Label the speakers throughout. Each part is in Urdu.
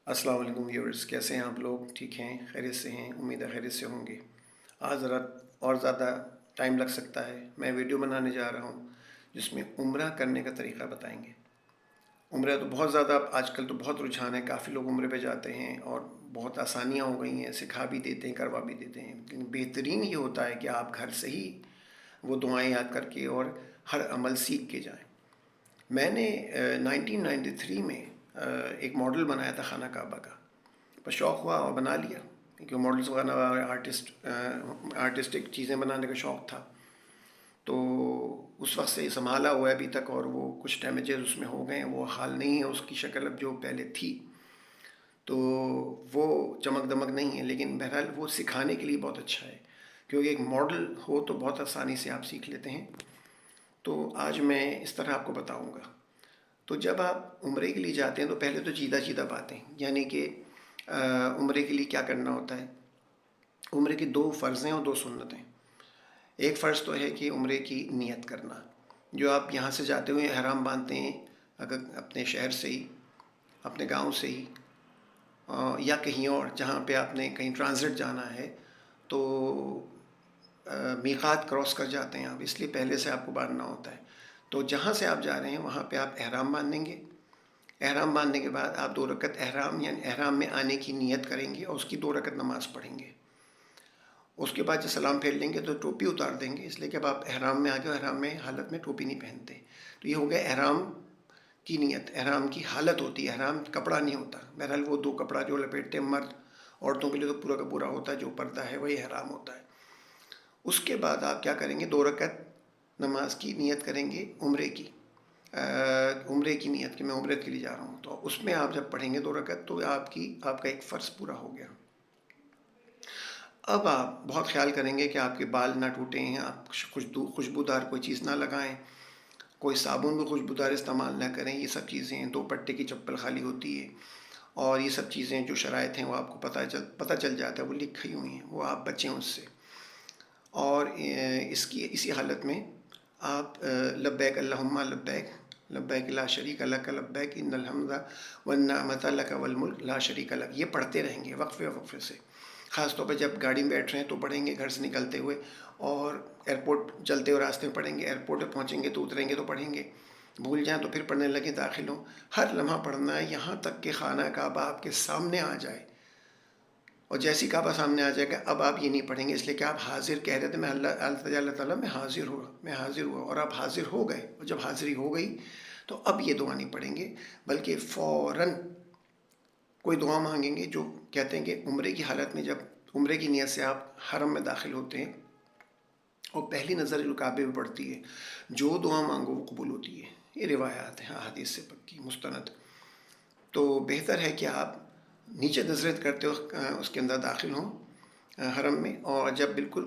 Speaker 1: السلام علیکم ویورز، کیسے ہیں آپ لوگ؟ ٹھیک ہیں؟ خیریت سے ہیں؟ امید ہے خیریت سے ہوں گے۔ آج ذرا اور زیادہ ٹائم لگ سکتا ہے، میں ویڈیو بنانے جا رہا ہوں جس میں عمرہ کرنے کا طریقہ بتائیں گے۔ عمرہ تو بہت زیادہ آج کل تو بہت رجحان ہے، کافی لوگ عمرے پہ جاتے ہیں اور بہت آسانیاں ہو گئی ہیں، سکھا بھی دیتے ہیں، کروا بھی دیتے ہیں، لیکن بہترین یہ ہوتا ہے کہ آپ گھر سے ہی وہ دعائیں یاد کر کے اور ہر عمل سیکھ کے جائیں۔ میں نے 1993 میں ایک ماڈل بنایا تھا خانہ کعبہ کا، بس شوق ہوا اور بنا لیا، کیونکہ ماڈلس وغیرہ آرٹسٹک چیزیں بنانے کا شوق تھا۔ تو اس وقت سے یہ سنبھالا ہوا ہے ابھی تک، اور وہ کچھ ڈیمیجز اس میں ہو گئے ہیں، وہ حال نہیں ہے اس کی شکل اب جو پہلے تھی، تو وہ چمک دمک نہیں ہے، لیکن بہرحال وہ سکھانے کے لیے بہت اچھا ہے، کیونکہ ایک ماڈل ہو تو بہت آسانی سے آپ سیکھ لیتے ہیں۔ تو آج میں اس طرح آپ کو بتاؤں گا۔ تو جب آپ عمرے کے لیے جاتے ہیں تو پہلے تو چیدہ باتیں، یعنی کہ عمرے کے لیے کیا کرنا ہوتا ہے۔ عمرے کی 2 فرض ہیں اور 2 سنتیں۔ ایک فرض تو ہے کہ عمرے کی نیت کرنا، جو آپ یہاں سے جاتے ہوئے احرام باندھتے ہیں، اگر اپنے شہر سے ہی، اپنے گاؤں سے ہی، یا کہیں اور جہاں پہ آپ نے کہیں ٹرانزٹ جانا ہے، تو میقات کراس کر جاتے ہیں آپ، اس لیے پہلے سے آپ کو باندھنا ہوتا ہے۔ تو جہاں سے آپ جا رہے ہیں وہاں پہ آپ احرام باندھیں گے۔ احرام باندھنے کے بعد آپ 2 رکعت احرام یعنی احرام میں آنے کی نیت کریں گے اور اس کی 2 رکعت نماز پڑھیں گے۔ اس کے بعد جب سلام پھیر لیں گے تو ٹوپی اتار دیں گے، اس لیے کہ اب آپ احرام میں آ گئے، احرام میں حالت میں ٹوپی نہیں پہنتے۔ تو یہ ہو گیا احرام کی نیت، احرام کی حالت ہوتی ہے، احرام کپڑا نہیں ہوتا۔ بہرحال وہ 2 کپڑا جو لپیٹتے ہیں مرد، عورتوں کے لیے تو پورا کا پورا ہوتا ہے، جو پردہ ہے وہی احرام ہوتا ہے۔ اس کے بعد آپ کیا کریں گے، 2 رکعت نماز کی نیت کریں گے، عمرے کی نیت کہ میں عمرے کے لیے جا رہا ہوں، تو اس میں آپ جب پڑھیں گے 2 رکعت تو آپ کا ایک فرض پورا ہو گیا۔ اب آپ بہت خیال کریں گے کہ آپ کے بال نہ ٹوٹیں ہیں، آپ خوشبودار کوئی چیز نہ لگائیں، کوئی صابن بھی خوشبودار استعمال نہ کریں، یہ سب چیزیں، 2 پٹے کی چپل خالی ہوتی ہے، اور یہ سب چیزیں جو شرائط ہیں وہ آپ کو پتہ چل جاتا ہے، وہ لکھی ہوئی ہیں، وہ آپ بچیں اس سے۔ اور اسی حالت میں آپ لبیک اللہم لبیک لبیک لا شریک لک لبیک ان الحمد والنعمت لک والملک لا شریک لک، یہ پڑھتے رہیں گے وقفے سے۔ خاص طور پہ جب گاڑی میں بیٹھ رہے ہیں تو پڑھیں گے، گھر سے نکلتے ہوئے، اور ایئرپورٹ چلتے ہوئے راستے میں پڑھیں گے، ایئرپورٹ پہ پہنچیں گے تو اتریں گے تو پڑھیں گے، بھول جائیں تو پھر پڑھنے لگیں داخل ہوں۔ ہر لمحہ پڑھنا ہے یہاں تک کہ خانہ کعبہ آپ کے سامنے آ جائے، اور جیسی کعبہ سامنے آ جائے گا اب آپ یہ نہیں پڑھیں گے، اس لیے کہ آپ حاضر کہہ رہے تھے، میں اللہ تعالیٰ میں حاضر ہوا، اور آپ حاضر ہو گئے، اور جب حاضری ہو گئی تو اب یہ دعا نہیں پڑھیں گے، بلکہ فوراً کوئی دعا مانگیں گے، جو کہتے ہیں کہ عمرے کی حالت میں جب عمرے کی نیت سے آپ حرم میں داخل ہوتے ہیں اور پہلی نظر جو کعبے پہ پڑتی ہے، جو دعا مانگو وہ قبول ہوتی ہے، یہ روایات ہیں حدیث سے پکی مستند۔ تو بہتر ہے کہ آپ نیچے نظرت کرتے ہو اس کے اندر داخل ہوں حرم میں، اور جب بالکل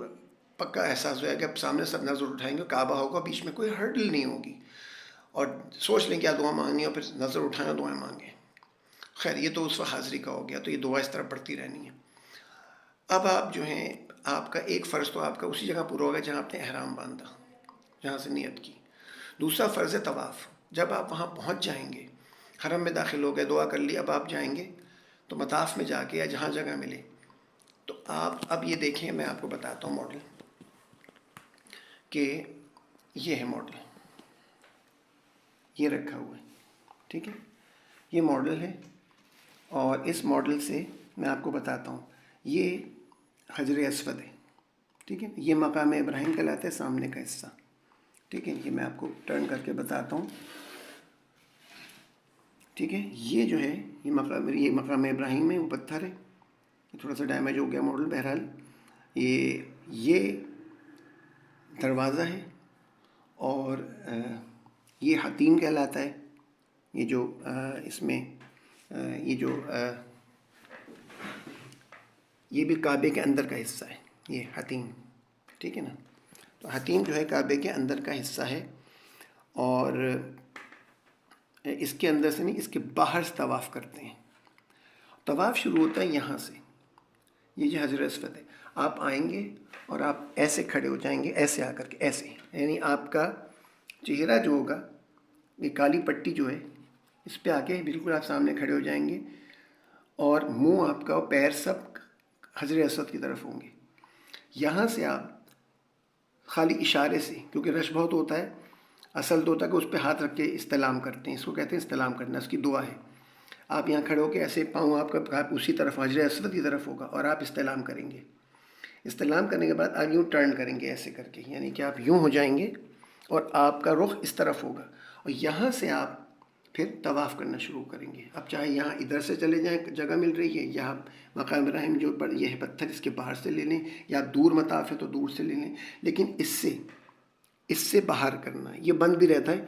Speaker 1: پکا احساس ہوا کہ اب سامنے سب نظر اٹھائیں گے، کعبہ ہوگا، بیچ میں کوئی ہرڈل نہیں ہوگی، اور سوچ لیں کیا دعا مانگنی ہے اور پھر نظر اٹھائیں اور دعائیں مانگیں۔ خیر یہ تو اس وقت حاضری کا ہو گیا، تو یہ دعا اس طرح پڑھتی رہنی ہے۔ اب آپ جو ہیں، آپ کا ایک فرض تو آپ کا اسی جگہ پورا ہوگا جہاں آپ نے احرام باندھا، جہاں سے نیت کی۔ دوسرا فرض ہے طواف۔ جب آپ وہاں پہنچ جائیں گے، حرم میں داخل ہو گئے، دعا کر لی، اب آپ جائیں گے تو مطاف میں جا کے یا جہاں جگہ ملے تو آپ اب یہ دیکھیں، میں آپ کو بتاتا ہوں ماڈل، کہ یہ ہے ماڈل، یہ رکھا ہوا ہے، ٹھیک ہے، یہ ماڈل ہے، اور اس ماڈل سے میں آپ کو بتاتا ہوں، یہ حجر اسود ہے، ٹھیک ہے، یہ مقام ابراہیم کہلاتا ہے، سامنے کا حصہ، ٹھیک ہے، یہ میں آپ کو ٹرن کر کے بتاتا ہوں، ٹھیک ہے، یہ جو ہے یہ مقام ابراہیم ہے، وہ پتھر ہے، تھوڑا سا ڈیمیج ہو گیا ماڈل، بہرحال یہ دروازہ ہے، اور یہ حتیم کہلاتا ہے، یہ جو اس میں یہ جو یہ بھی کعبے کے اندر کا حصہ ہے، یہ حتیم، ٹھیک ہے نا۔ تو حتیم جو ہے کعبے کے اندر کا حصہ ہے، اور اس کے اندر سے نہیں، اس کے باہر سے طواف کرتے ہیں۔ طواف شروع ہوتا ہے یہاں سے، یہ جو حجر اسود ہے، آپ آئیں گے اور آپ ایسے کھڑے ہو جائیں گے، ایسے آ کر کے ایسے، یعنی آپ کا چہرہ جو ہوگا، یہ کالی پٹی جو ہے اس پہ آ کے بالکل آپ سامنے کھڑے ہو جائیں گے، اور منہ آپ کا اور پیر سب حجر اسود کی طرف ہوں گے. یہاں سے آپ خالی اشارے سے، کیونکہ رش بہت ہوتا ہے، اصل تو ہوتا ہے کہ اس پہ ہاتھ رکھ کے استلام کرتے ہیں، اس کو کہتے ہیں استلام کرنا، اس کی دعا ہے. آپ یہاں کھڑے ہو کے ایسے پاؤں آپ کا اسی طرف حجر اسود کی طرف ہوگا اور آپ استلام کریں گے. استلام کرنے کے بعد آپ یوں ٹرن کریں گے ایسے کر کے، یعنی کہ آپ یوں ہو جائیں گے اور آپ کا رخ اس طرف ہوگا، اور یہاں سے آپ پھر طواف کرنا شروع کریں گے. اب چاہے یہاں ادھر سے چلے جائیں، جگہ مل رہی ہے، یہاں مقام ابراہیم جو یہ ہے پتھر، اس کے باہر سے لے لیں، یا دور مطاف ہے تو دور سے لے لیں، لیکن اس سے باہر کرنا ہے. یہ بند بھی رہتا ہے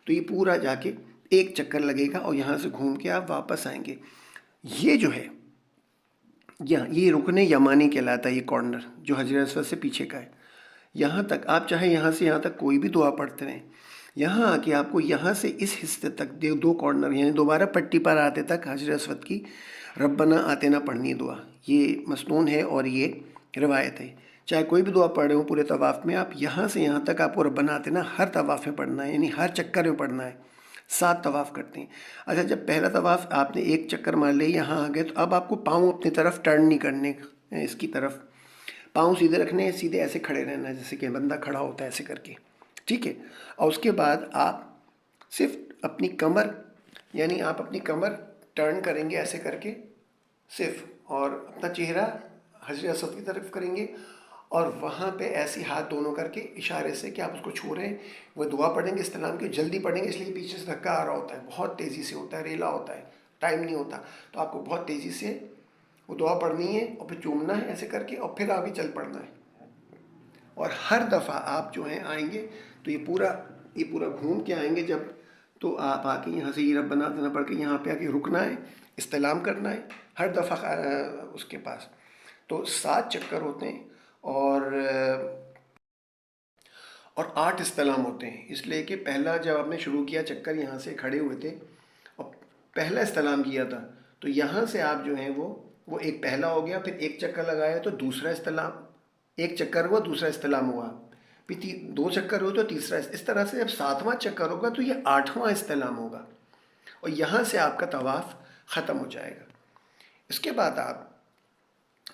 Speaker 1: تو یہ پورا جا کے ایک چکر لگے گا اور یہاں سے گھوم کے آپ واپس آئیں گے. یہ جو ہے یہ رکن یمانی کہلاتا ہے، یہ کارنر جو حجر اسود سے پیچھے کا ہے. یہاں تک آپ چاہے یہاں سے یہاں تک کوئی بھی دعا پڑھتے رہیں، یہاں آ کے آپ کو یہاں سے اس حصے تک دو کارنر یعنی دوبارہ پٹی پر آتے تک حجر اسود کی ربنا آتنا پڑھنی دعا. یہ مسنون ہے اور یہ روایت ہے. چاہے کوئی بھی دعا پڑھ رہے ہو پورے طواف میں، آپ یہاں سے یہاں تک آپ کو ربنا آتنا ہر طواف میں پڑھنا ہے، یعنی ہر چکر میں پڑھنا ہے. 7 طواف کرتے ہیں. اچھا، جب پہلا طواف آپ نے ایک چکر مار لے یہاں آ گئے، تو اب آپ کو پاؤں اپنی طرف ٹرن نہیں کرنے، اس کی طرف پاؤں سیدھے رکھنے ہیں، سیدھے ایسے کھڑے رہنا ہے جیسے کہ بندہ کھڑا ہوتا ہے ایسے کر کے. ٹھیک ہے. اور اس کے بعد آپ صرف اپنی کمر، یعنی آپ اپنی کمر ٹرن کریں گے ایسے کر کے صرف، اور اپنا چہرہ حجر اسود کی طرف کریں گے، اور وہاں پہ ایسی ہاتھ دونوں کر کے اشارے سے کہ آپ اس کو چھو رہے ہیں، وہ دعا پڑھیں گے استلام کی. جلدی پڑھیں گے اس لیے پیچھے سے دھکا آ رہا ہوتا ہے، بہت تیزی سے ہوتا ہے، ریلا ہوتا ہے، ٹائم نہیں ہوتا، تو آپ کو بہت تیزی سے وہ دعا پڑھنی ہے اور پھر چومنا ہے ایسے کر کے، اور پھر آگے چل پڑنا ہے. اور ہر دفعہ آپ جو ہیں آئیں گے تو یہ پورا گھوم کے آئیں گے. جب تو آپ آ کے یہاں سے یہ ربنا آتنا پڑھ کے یہاں پہ آ کے رکنا ہے، استلام کرنا ہے ہر دفعہ اس کے پاس. تو 7 چکر ہوتے ہیں اور 8 استلام ہوتے ہیں. اس لیے کہ پہلا جب آپ نے شروع کیا چکر یہاں سے کھڑے ہوئے تھے اور پہلا استلام کیا تھا، تو یہاں سے آپ جو ہیں وہ ایک پہلا ہو گیا، پھر ایک چکر لگایا تو دوسرا استلام، ایک چکر ہوا دوسرا استلام ہوا، پھر 2 چکر ہوئے تو تیسرا. اس طرح سے جب 7واں چکر ہوگا تو یہ 8واں استلام ہوگا، اور یہاں سے آپ کا طواف ختم ہو جائے گا. اس کے بعد آپ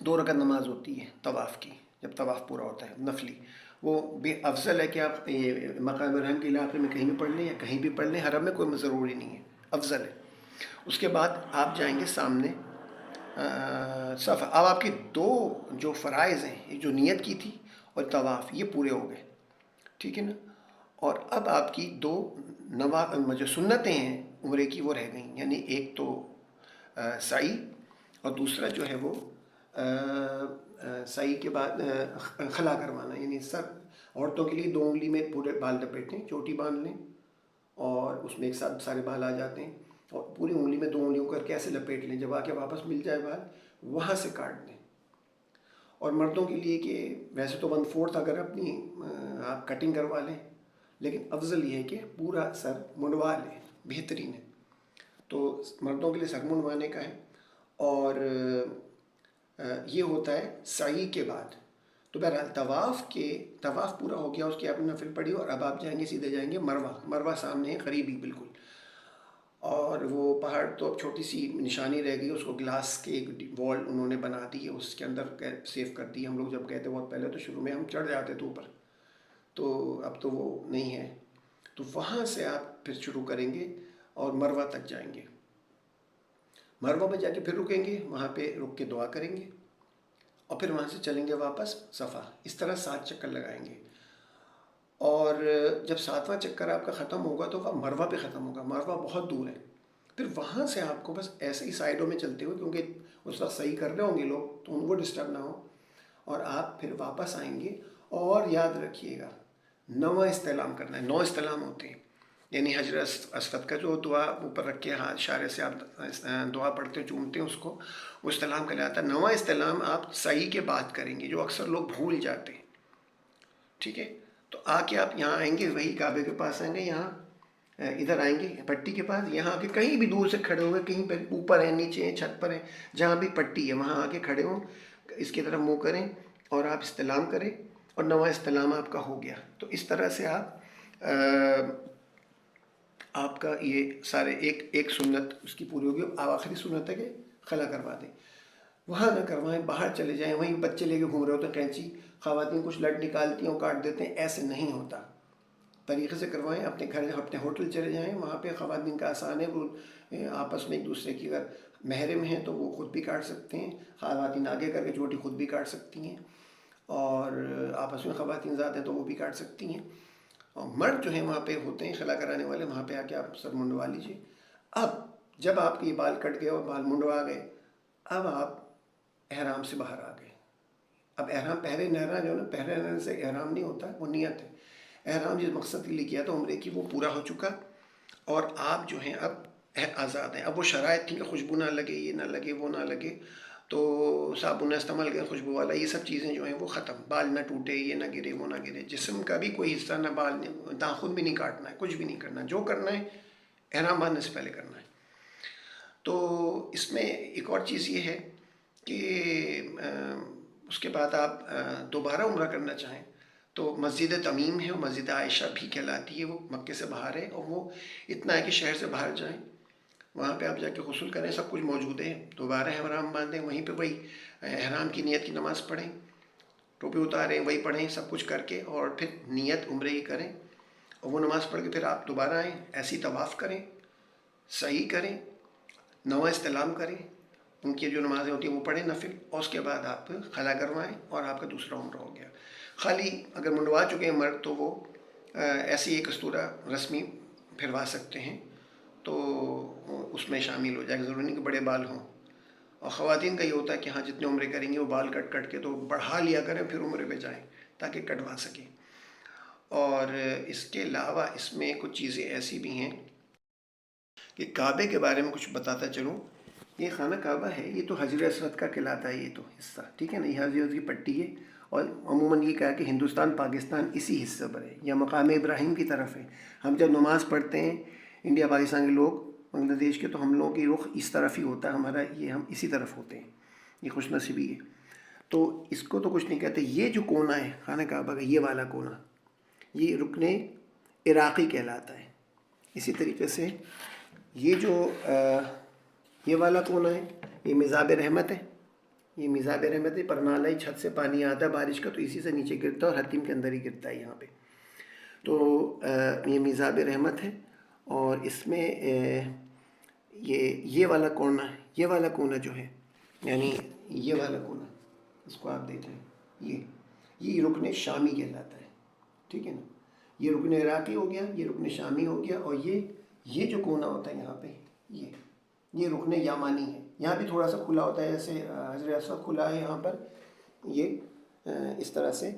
Speaker 1: 2 رکعت نماز ہوتی ہے طواف کی، جب طواف پورا ہوتا ہے نفلی. وہ بھی افضل ہے کہ آپ یہ مقام ابراہیم کے علاقے میں کہیں بھی پڑھ لیں یا کہیں بھی پڑھ لیں، حرم میں کوئی ضروری نہیں ہے، افضل ہے. اس کے بعد آپ جائیں گے سامنے صفا. اب آپ کی 2 جو فرائض ہیں، جو نیت کی تھی اور طواف، یہ پورے ہو گئے. ٹھیک ہے نا. اور اب آپ کی 2 جو سنتیں ہیں عمرے کی وہ رہ گئیں، یعنی ایک تو سعی، اور دوسرا جو ہے وہ سعی کے بعد خلا کروانا، یعنی سر عورتوں کے لیے 2 انگلی میں پورے بال لپیٹیں، چوٹی باندھ لیں، اور اس میں ایک ساتھ سارے بال آ جاتے ہیں، اور پوری انگلی میں 2 انگلیوں کر کے ایسے لپیٹ لیں. جب آ کے واپس مل جائے بال، وہاں سے کاٹ دیں. اور مردوں کے لیے کہ ویسے تو 1/4 اگر اپنی آپ کٹنگ کروا لیں، لیکن افضل یہ ہے کہ پورا سر منڈوا لیں، بہترین ہے. تو مردوں کے لیے سر منڈوانے کا ہے. اور یہ ہوتا ہے سعی کے بعد. تو بہرحال طواف پورا ہو گیا، اس کی آپ نے نفل پڑھی، اور اب آپ جائیں گے سیدھے جائیں گے مروہ سامنے ہے، قریب ہی بالکل. اور وہ پہاڑ تو اب چھوٹی سی نشانی رہ گئی، اس کو گلاس کے ایک وال انہوں نے بنا دی ہے، اس کے اندر سیف کر دی. ہم لوگ جب گئے تھے بہت پہلے تو شروع میں ہم چڑھ جاتے تھے اوپر، تو اب تو وہ نہیں ہے. تو وہاں سے آپ پھر شروع کریں گے اور مروہ تک جائیں گے. مروہ میں جا کے پھر رکیں گے، وہاں پہ رک کے دعا کریں گے، اور پھر وہاں سے چلیں گے واپس صفا. اس طرح 7 چکر لگائیں گے. اور جب 7واں چکر آپ کا ختم ہوگا تو وہ مروہ پہ ختم ہوگا. مروہ بہت دور ہے. پھر وہاں سے آپ کو بس ایسے ہی سائڈوں میں چلتے ہوئے، کیونکہ اس وقت صحیح کر رہے ہوں گے لوگ تو ان کو ڈسٹرب نہ ہو، اور آپ پھر واپس آئیں گے. اور یاد رکھیے گا 9واں استعلام کرنا ہے. 9 استعلام ہوتے ہیں، یعنی حجر اسود کا جو دعا اوپر رکھ کے ہاتھ اشارے سے آپ دعا پڑھتے چومتے ہیں، اس کو وہ استعلام کہلاتا ہے. 9واں استعلام آپ صحیح کے بعد کریں گے، جو اکثر لوگ بھول جاتے ہیں. ٹھیک ہے. تو آ کے آپ یہاں آئیں گے، وہی کعبے کے پاس آئیں گے، یہاں ادھر آئیں گے پٹی کے پاس. یہاں آ کے کہیں بھی دور سے کھڑے ہوئے، کہیں پہ اوپر ہیں، نیچے ہیں، چھت پر ہیں، جہاں بھی پٹی ہے وہاں آ کے کھڑے ہوں، اس کی طرف منہ کریں اور آپ استلام کریں، اور 9واں استلام آپ کا ہو گیا. تو اس طرح سے آپ کا یہ سارے ایک سنت اس کی پوری ہوگی. آخری سنت ہے کہ خلا کروا دیں. وہاں نہ کروائیں، باہر چلے جائیں، وہیں بچے لے کے گھوم رہے ہوتے ہیں قینچی، خواتین کچھ لٹ نکالتی ہیں اور کاٹ دیتے ہیں. ایسے نہیں ہوتا، طریقے سے کروائیں. اپنے گھر اپنے ہوٹل چلے جائیں، وہاں پہ خواتین کا آسان ہے، وہ آپس میں ایک دوسرے کی اگر محرم ہیں تو وہ خود بھی کاٹ سکتے ہیں. خواتین آگے کر کے چھوٹی خود بھی کاٹ سکتی ہیں، اور آپس میں خواتین زیادہ ہیں تو وہ بھی کاٹ سکتی ہیں. اور مرد جو ہیں وہاں پہ ہوتے ہیں خلا کرانے والے، وہاں پہ آ کے آپ سر منڈوا لیجیے. اب جب آپ کے یہ بال کٹ گئے اور بال منڈوا گئے، اب آپ احرام سے باہر آ گئے. اب احرام پہلے نہرنا جو ہے نا، پہلے نہرنے سے احرام نہیں ہوتا، وہ نیت ہے. احرام جس مقصد کے لیے کیا تھا عمرے کی، وہ پورا ہو چکا، اور آپ جو ہیں اب آزاد ہیں. اب وہ شرائط تھیں کہ خوشبو نہ لگے، یہ نہ لگے، وہ نہ لگے، تو صابن نہ استعمال کریں خوشبو والا، یہ سب چیزیں جو ہیں وہ ختم. بال نہ ٹوٹے، یہ نہ گرے، وہ نہ گرے، جسم کا بھی کوئی حصہ نہ، بال ناخن بھی نہیں کاٹنا ہے، کچھ بھی نہیں کرنا. جو کرنا ہے احرام باندھنے سے پہلے کرنا ہے. تو اس میں ایک اور چیز یہ ہے کہ اس کے بعد آپ دوبارہ عمرہ کرنا چاہیں تو مسجد تمیم ہے، اور مسجد عائشہ بھی کہلاتی ہے، وہ مکے سے باہر ہے. اور وہ اتنا ہے کہ شہر سے باہر جائیں، وہاں پہ آپ جا کے غسل کریں، سب کچھ موجود ہے. دوبارہ احرام باندھیں، وہیں پہ وہی احرام کی نیت کی نماز پڑھیں، ٹوپی اتاریں، وہی پڑھیں سب کچھ کر کے، اور پھر نیت عمرے ہی کریں. اور وہ نماز پڑھ کے پھر آپ دوبارہ آئیں، ایسی طواف کریں، صحیح کریں، نواں استلام کریں، ان کی جو نمازیں ہوتی ہیں وہ پڑھیں نفل، اور اس کے بعد آپ خلا کروائیں اور آپ کا دوسرا عمرہ ہو گیا. خالی اگر منڈوا چکے ہیں مرد تو وہ ایسی ایک استورہ رسمی پھروا سکتے ہیں، تو اس میں شامل ہو جائے گا. ضروری نہیں کہ بڑے بال ہوں. اور خواتین کا یہ ہوتا ہے کہ ہاں جتنے عمرے کریں گے وہ بال کٹ کٹ کے تو بڑھا لیا کریں، پھر عمرے پہ جائیں تاکہ کٹوا سکیں. اور اس کے علاوہ اس میں کچھ چیزیں ایسی بھی ہیں کہ کعبے کے بارے میں کچھ بتاتا چلوں. یہ خانہ کعبہ ہے، یہ تو حجر اسود کا کہلاتا ہے، یہ تو حصہ ٹھیک ہے نا، یہ حجر اسود کی پٹی ہے. اور عموماً یہ کہا کہ ہندوستان پاکستان اسی حصے پر ہے، یا مقام ابراہیم کی طرف ہے. ہم جب نماز پڑھتے ہیں انڈیا پاکستان کے لوگ، بنگلہ دیش کے، تو ہم لوگوں کی رخ اس طرف ہی ہوتا ہے ہمارا، یہ ہم اسی طرف ہوتے ہیں. یہ خوش نصیبی ہے. تو اس کو تو کچھ نہیں کہتے. یہ جو کونا ہے خانہ کعبہ کا، یہ والا کونا، یہ رکن عراقی کہلاتا ہے. اسی طریقے سے یہ جو یہ والا کونا ہے، یہ مزاب رحمت ہے. یہ مزاب رحمت ہے، پرنالہ چھت سے پانی آتا ہے بارش کا تو اسی سے نیچے گرتا ہے اور حتیم کے اندر ہی گرتا ہے یہاں پہ. تو یہ مزاب رحمت ہے. اور اس میں یہ والا کونا ہے، یہ والا کونا جو ہے، یعنی یہ والا کونا، اس کو آپ دیکھ لیں، یہ رکن شامی کہلاتا ہے. ٹھیک ہے نا، یہ رکن عراقی ہو گیا، یہ رکن شامی ہو گیا. اور یہ جو کونا ہوتا ہے یہاں پہ، یہ رکن یامانی ہے. یہاں بھی تھوڑا سا کھلا ہوتا ہے، جیسے حجر اسود کھلا ہے یہاں پر، یہ اس طرح سے.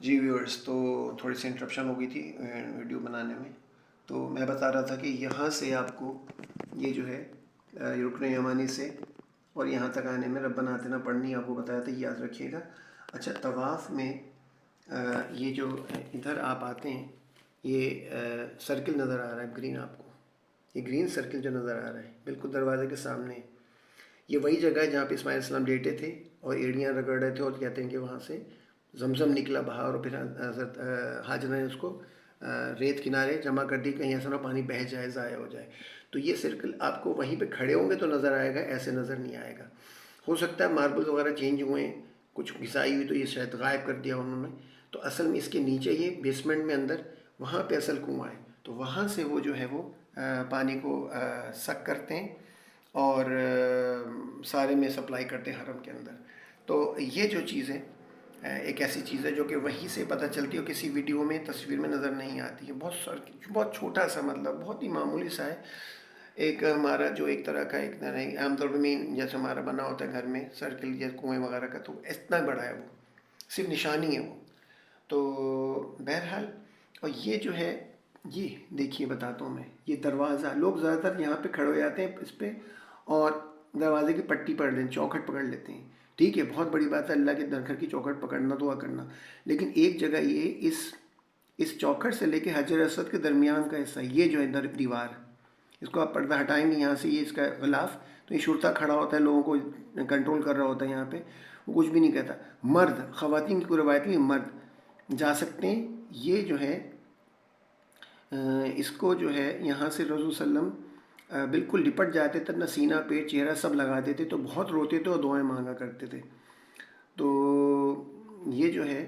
Speaker 1: جی ویورز، تو تھوڑی سی انٹرپشن ہو گئی تھی ویڈیو بنانے میں. تو میں بتا رہا تھا کہ یہاں سے آپ کو یہ جو ہے رکن یمانی سے اور یہاں تک آنے میں ربنا آتنا پڑھنی آپ کو بتایا تھا، یاد رکھیے گا. اچھا، طواف میں یہ جو ادھر آپ آتے ہیں، یہ سرکل نظر آ رہا ہے گرین آپ کو، یہ گرین سرکل جو نظر آ رہا ہے بالکل دروازے کے سامنے، یہ وہی جگہ ہے جہاں پہ اسماعیل علیہ السلام لیٹے تھے اور ایڑیاں رگڑ رہے تھے، اور کہتے ہیں کہ وہاں سے زمزم نکلا باہر، اور پھر حضرت حاجرہ نے اس کو ریت کنارے جمع کر دی، کہیں ایسا نہ پانی بہہ جائے، ضائع ہو جائے. تو یہ سرکل آپ کو وہیں پہ کھڑے ہوں گے تو نظر آئے گا، ایسے نظر نہیں آئے گا. ہو سکتا ہے ماربل وغیرہ چینج ہوئے ہیں، کچھ گھسائی ہوئی تو یہ شاید غائب کر دیا انہوں نے. تو اصل میں اس کے نیچے یہ بیسمنٹ میں اندر، وہاں پہ اصل کنواں ہے. تو وہاں سے وہ جو ہے وہ پانی کو سک کرتے ہیں اور سارے میں سپلائی کرتے ہیں حرم کے اندر. تو یہ جو چیز ہے ایک ایسی چیز ہے جو کہ وہیں سے پتہ چلتی ہے، اور کسی ویڈیو میں تصویر میں نظر نہیں آتی ہے. بہت چھوٹا سا، مطلب بہت ہی معمولی سا ہے. ایک ہمارا جو ایک طرح کا ایک عام طور پہ مین جیسے ہمارا بنا ہوتا ہے گھر میں سرکل یا کنویں وغیرہ کا، تو اتنا بڑا ہے، وہ صرف نشانی ہے وہ. تو بہرحال، اور یہ جو ہے، یہ دیکھیے بتاتا ہوں میں، یہ دروازہ، لوگ زیادہ تر یہاں پہ کھڑے ہو جاتے ہیں اس پہ اور دروازے کی پٹی پکڑ لیتے ہیں، چوکھٹ پکڑ لیتے ہیں. ٹھیک ہے، بہت بڑی بات ہے اللہ کے درگھر کی چوکھٹ پکڑنا، دعا کرنا. لیکن ایک جگہ یہ اس چوکھٹ سے لے کے حجر اسود کے درمیان کا حصہ، یہ جو ہے دیوار، اس کو آپ پردہ ہٹائیں گے یہاں سے، یہ اس کا غلاف، تو یہ شرطہ کھڑا ہوتا ہے، لوگوں کو کنٹرول کر رہا ہوتا ہے یہاں پہ، وہ کچھ بھی نہیں کہتا. مرد، خواتین کی کوئی روایت نہیں، مرد جا سکتے ہیں. یہ جو ہے اس کو جو ہے یہاں سے رسول صلی اللہ علیہ وسلم بالکل لپٹ جاتے تھے، اپنا سینہ پیٹ چہرہ سب لگاتے تھے، تو بہت روتے تھے اور دعائیں مانگا کرتے تھے. تو یہ جو ہے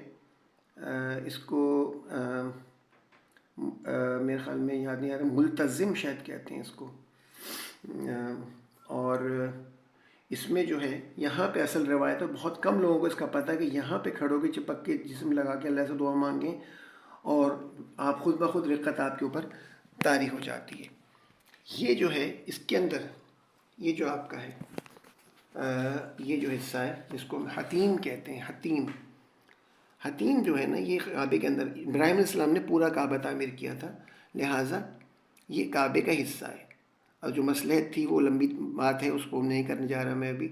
Speaker 1: اس کو میرے خیال میں یاد نہیں آ رہا، ملتزم شاید کہتے ہیں اس کو. اور اس میں جو ہے یہاں پہ اصل روایت ہے، بہت کم لوگوں کو اس کا پتہ ہے کہ یہاں پہ کھڑو کے چپک کے جسم لگا کے اللہ سے دعا مانگیں اور آپ خود بخود رقت آپ کے اوپر طاری ہو جاتی ہے. یہ جو ہے اس کے اندر یہ جو آپ کا ہے یہ جو حصہ ہے جس کو حتیم کہتے ہیں، حتیم جو ہے نا، یہ کعبے کے اندر ابراہیم علیہ السلام نے پورا کعبہ تعمیر کیا تھا، لہٰذا یہ کعبے کا حصہ ہے. اور جو مصلحت تھی وہ لمبی بات ہے، اس کو نہیں کرنے جا رہا میں ابھی.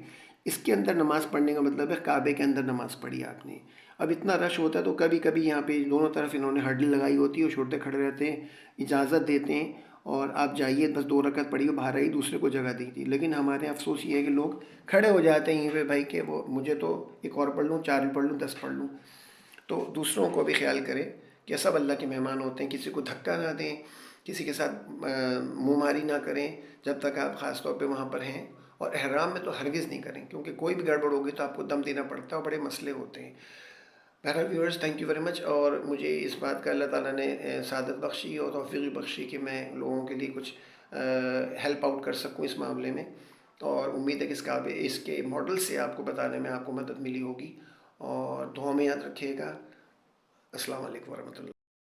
Speaker 1: اس کے اندر نماز پڑھنے کا مطلب ہے کعبے کے اندر نماز پڑھی آپ نے. اب اتنا رش ہوتا ہے تو کبھی کبھی یہاں پہ دونوں طرف انہوں نے ہرڈل لگائی ہوتی ہے اور چھوٹے کھڑے رہتے ہیں، اجازت دیتے ہیں اور آپ جائیے بس 2 رکعت پڑھیے، باہر آئیے، دوسرے کو جگہ دی تھی. لیکن ہمارے افسوس یہ ہے کہ لوگ کھڑے ہو جاتے ہیں یہیں پہ بھائی کہ وہ مجھے تو ایک اور پڑھ لوں، 4 بھی پڑھ لوں، 10 پڑھ لوں. تو دوسروں کو بھی خیال کریں کہ سب اللہ کے مہمان ہوتے ہیں، کسی کو دھکا نہ دیں، کسی کے ساتھ منہ ماری نہ کریں جب تک آپ خاص طور پہ وہاں پر ہیں. اور احرام میں تو ہرگز نہیں کریں، کیونکہ کوئی بھی گڑبڑ ہوگی تو آپ کو دم دینا پڑتا ہے اور بڑے مسئلے ہوتے ہیں. بہرحال viewers, thank you very much. اور مجھے اس بات کا اللہ تعالیٰ نے سعادت بخشی اور توفیق بخشی کہ میں لوگوں کے لیے کچھ ہیلپ آؤٹ کر سکوں اس معاملے میں. اور امید ہے کہ اس کے ماڈل سے آپ کو بتانے میں آپ کو مدد ملی ہوگی. اور دعا میں یاد رکھیے گا. السلام علیکم ورحمۃ اللہ.